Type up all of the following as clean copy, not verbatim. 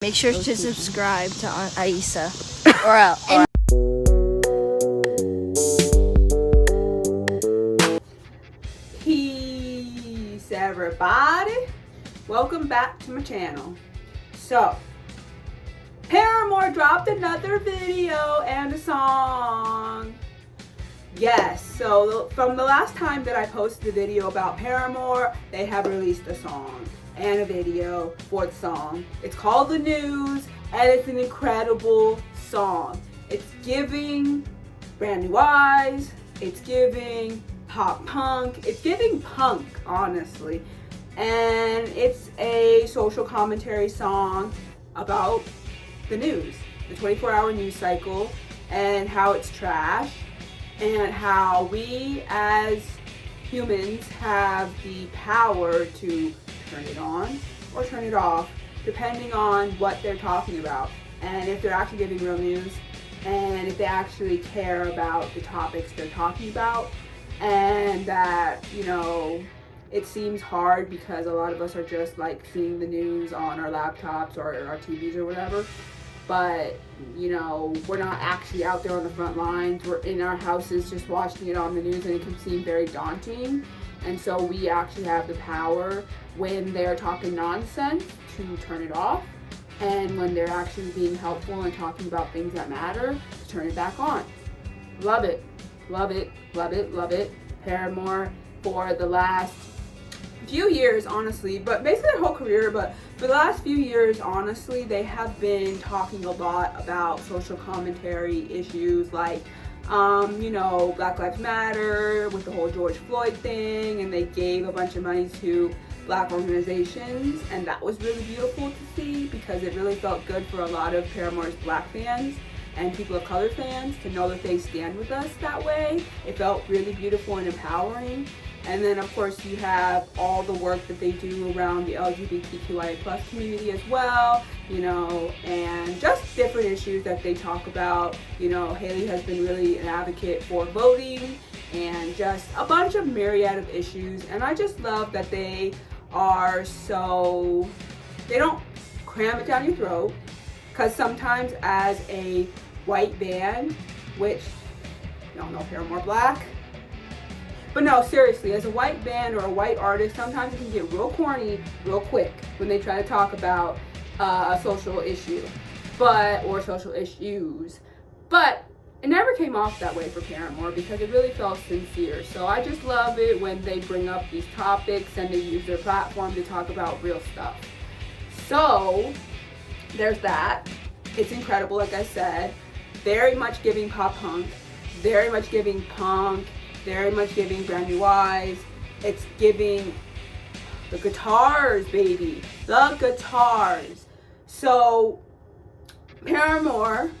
Make sure to subscribe to Aisa. Or else. Peace, everybody. Welcome back to my channel. So, Paramore dropped another video and a song. Yes, so from the last time that I posted a video about Paramore, they have released a song and a video for the song. It's called The News, and it's an incredible song. It's giving brand new eyes, it's giving pop punk, it's giving punk, honestly. And it's a social commentary song about the news, the 24-hour news cycle, and how it's trash, and how we as humans have the power to turn it on or turn it off, depending on what they're talking about, and if they're actually giving real news, and if they actually care about the topics they're talking about. And that, you know, it seems hard because a lot of us are just like seeing the news on our laptops or our TVs or whatever, but you know, we're not actually out there on the front lines. We're in our houses just watching it on the news, and it can seem very daunting. And so we actually have the power, when they're talking nonsense, to turn it off, and when they're actually being helpful and talking about things that matter, to turn it back on. Love it, love it, love it, love it. Paramore, for the last few years, honestly, but basically their whole career, but for the last few years, honestly, they have been talking a lot about social commentary issues like you know, Black Lives Matter with the whole George Floyd thing, and they gave a bunch of money to Black organizations, and that was really beautiful to see because it really felt good for a lot of Paramore's Black fans and people of color fans to know that they stand with us that way. It felt really beautiful and empowering. And then of course you have all the work that they do around the LGBTQIA+ community as well, you know, and just different issues that they talk about. You know, Haley has been really an advocate for voting and just a bunch of myriad of issues. And I just love that they are so, they don't cram it down your throat, because sometimes as a white band, which y'all know Paramore Black, but no, seriously, as a white band or a white artist, sometimes it can get real corny real quick when they try to talk about a social issue, or social issues. But it never came off that way for Paramore because it really felt sincere. So I just love it when they bring up these topics and they use their platform to talk about real stuff. So there's that. It's incredible, like I said. Very much giving pop punk, very much giving punk, very much giving brand new eyes. It's giving the guitars, baby, the guitars. So Paramore,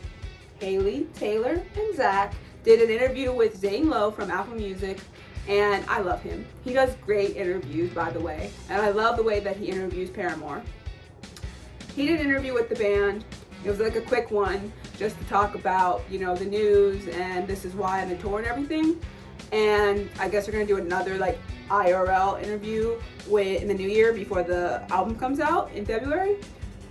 Haley, Taylor, and Zach did an interview with Zane Lowe from Apple Music, and I love him. He does great interviews, by the way, and I love the way that he interviews Paramore. He did an interview with the band. It was like a quick one just to talk about, you know, the news and This Is Why and the tour and everything. And I guess we're gonna do another like IRL interview in the new year before the album comes out in February.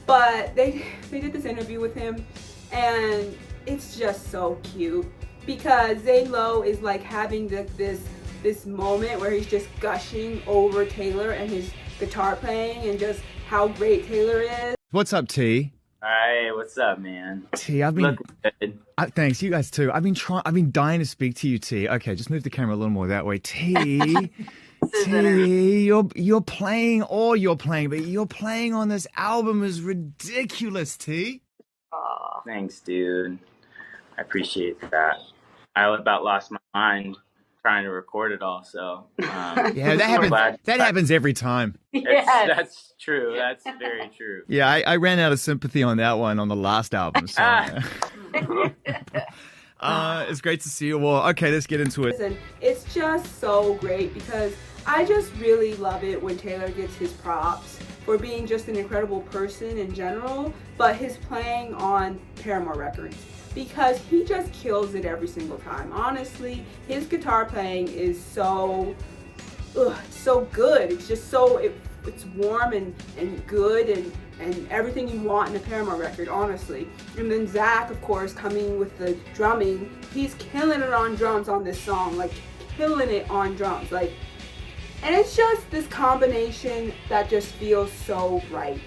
But they did this interview with him, and it's just so cute because Zane Lowe is like having this moment where he's just gushing over Taylor and his guitar playing and just how great Taylor is. What's up, T? Hey, what's up, man? T, I've been. Look good. Thanks, you guys too. I've been dying to speak to you, T. Okay, just move the camera a little more that way, T. T, you're playing, but you're playing on this album is ridiculous, T. Aw, thanks, dude. I appreciate that. I about lost my mind trying to record it all, so yeah, that happens every time. That's true. That's very true. Yeah, I ran out of sympathy on that one on the last album. So. It's great to see you all. Okay, let's get into it. And it's just so great because I just really love it when Taylor gets his props for being just an incredible person in general, but his playing on Paramore records, because he just kills it every single time. Honestly, his guitar playing is so good. It's just so, it's warm and good, and and everything you want in a Paramore record, honestly. And then Zach, of course, coming with the drumming. He's killing it on drums on this song, like killing it on drums. Like, and it's just this combination that just feels so right.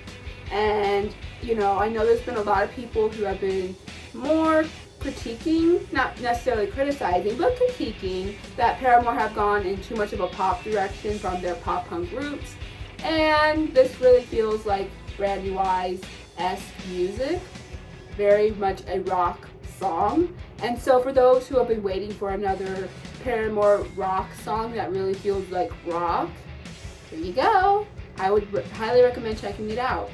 And, you know, I know there's been a lot of people who have been more critiquing, not necessarily criticizing, but critiquing that Paramore have gone in too much of a pop direction from their pop punk roots. And this really feels like Brand New Eyes-esque music, very much a rock song. And so for those who have been waiting for another Paramore rock song that really feels like rock, here you go. I would highly recommend checking it out.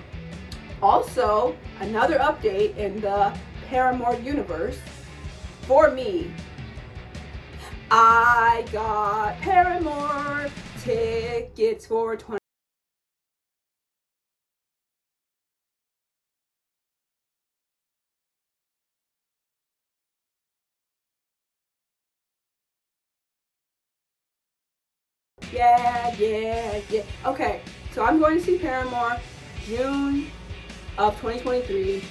Also, another update in the Paramore universe for me. I got Paramore tickets for 20. Yeah. Okay, so I'm going to see Paramore June of 2023,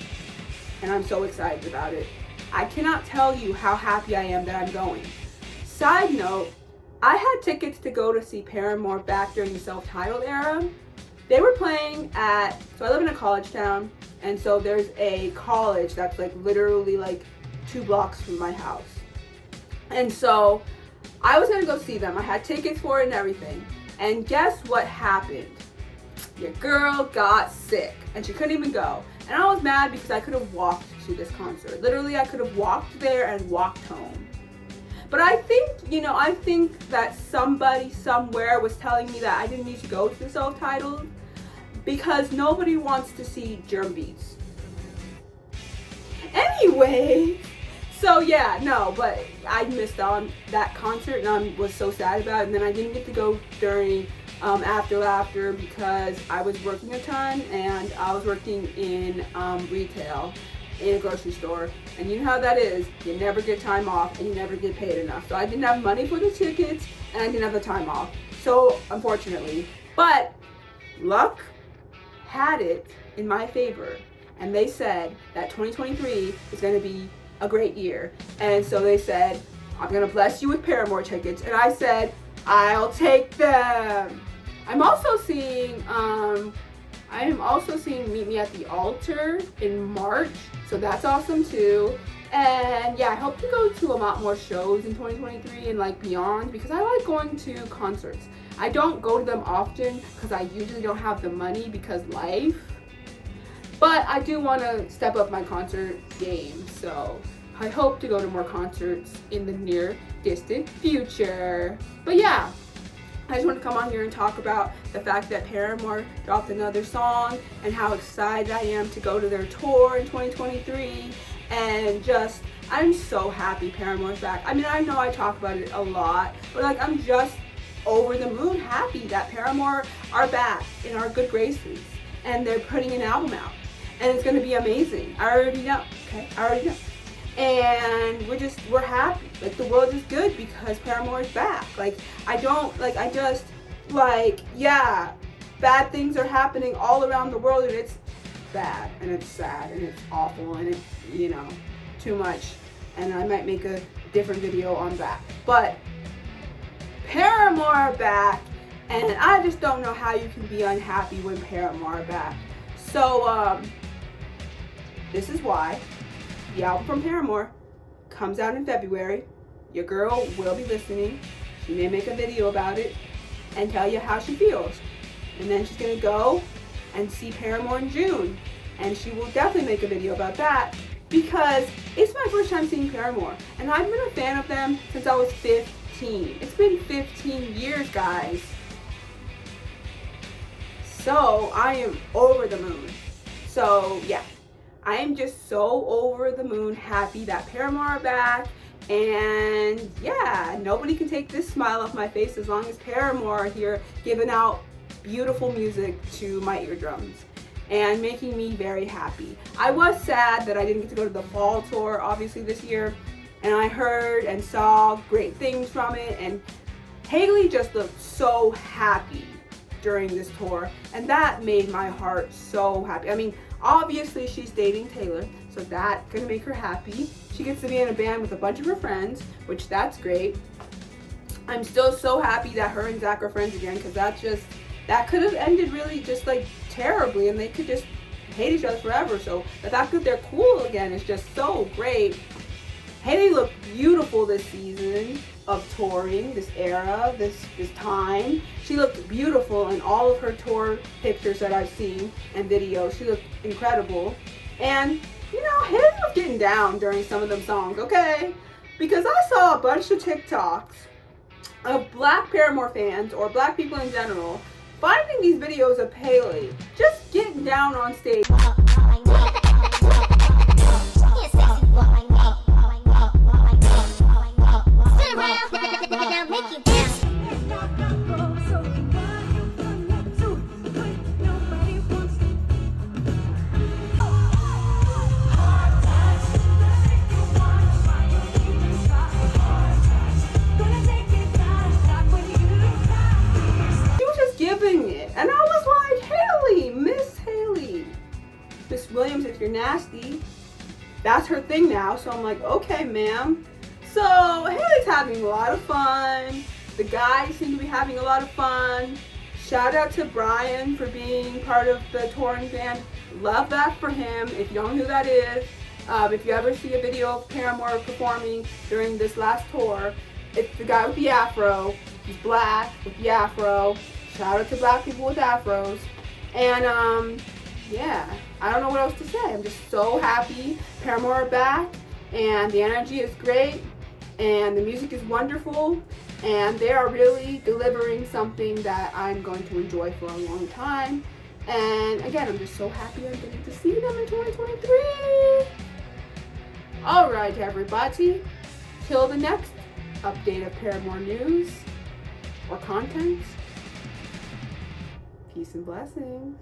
and I'm so excited about it. I cannot tell you how happy I am that I'm going. Side note, I had tickets to go to see Paramore back during the self-titled era. They were playing at, so I live in a college town, and so there's a college that's like literally like 2 blocks from my house. And so I was gonna go see them. I had tickets for it and everything. And guess what happened? Your girl got sick and she couldn't even go. And I was mad because I could have walked to this concert. Literally, I could have walked there and walked home. But I think that somebody somewhere was telling me that I didn't need to go to the self-titled because nobody wants to see Germ Beats. Anyway, so yeah, no, but I missed on that concert and I was so sad about it. And then I didn't get to go during After Laughter because I was working a ton and I was working in retail in a grocery store. And you know how that is. You never get time off and you never get paid enough. So I didn't have money for the tickets and I didn't have the time off. So unfortunately, but luck had it in my favor. And they said that 2023 is going to be a great year. And so they said, I'm going to bless you with Paramore tickets. And I said, I'll take them. I'm also seeing Meet Me at the Altar in March. So that's awesome too. And yeah, I hope to go to a lot more shows in 2023 and like beyond because I like going to concerts. I don't go to them often because I usually don't have the money because life. But I do want to step up my concert game, so I hope to go to more concerts in the near distant future. But yeah, I just want to come on here and talk about the fact that Paramore dropped another song and how excited I am to go to their tour in 2023. And just, I'm so happy Paramore's back. I mean, I know I talk about it a lot, but like I'm just over the moon happy that Paramore are back in our good graces and they're putting an album out. And it's going to be amazing. I already know, okay? I already know. And we're happy. Like, the world is good because Paramore is back. Like, yeah, bad things are happening all around the world and it's bad and it's sad and it's awful and it's, you know, too much. And I might make a different video on that. But Paramore are back and I just don't know how you can be unhappy when Paramore are back. So, this is why the album from Paramore comes out in February. Your girl will be listening. She may make a video about it and tell you how she feels. And then she's gonna go and see Paramore in June. And she will definitely make a video about that because it's my first time seeing Paramore. And I've been a fan of them since I was 15. It's been 15 years, guys. So I am over the moon. So yeah. I am just so over the moon happy that Paramore are back, and yeah, nobody can take this smile off my face as long as Paramore are here giving out beautiful music to my eardrums and making me very happy. I was sad that I didn't get to go to the fall tour obviously this year, and I heard and saw great things from it, and Haley just looked so happy during this tour, and that made my heart so happy. I mean, obviously she's dating Taylor, so that's gonna make her happy. She gets to be in a band with a bunch of her friends, which that's great. I'm still so happy that her and Zach are friends again, because that could have ended really just like terribly, and they could just hate each other forever. So the fact that they're cool again is just so great. Haley looked beautiful this season of touring, this era, this time. She looked beautiful in all of her tour pictures that I've seen and videos. She looked incredible. And, you know, Haley was getting down during some of them songs, okay? Because I saw a bunch of TikToks of black Paramore fans, or black people in general, finding these videos of Haley just getting down on stage. And I was like, Haley, Miss Williams, if you're nasty. That's her thing now. So I'm like, okay, ma'am. So Haley's having a lot of fun. The guys seem to be having a lot of fun. Shout out to Brian for being part of the touring band. Love that for him. If you don't know who that is, if you ever see a video of Paramore performing during this last tour, it's the guy with the afro. He's black with the afro. Shout out to black people with afros. And yeah, I don't know what else to say. I'm just so happy Paramore are back, and the energy is great, and the music is wonderful, and they are really delivering something that I'm going to enjoy for a long time. And again, I'm just so happy I'm getting to see them in 2023. Alright, everybody, till the next update of Paramore news or content. Peace and blessings.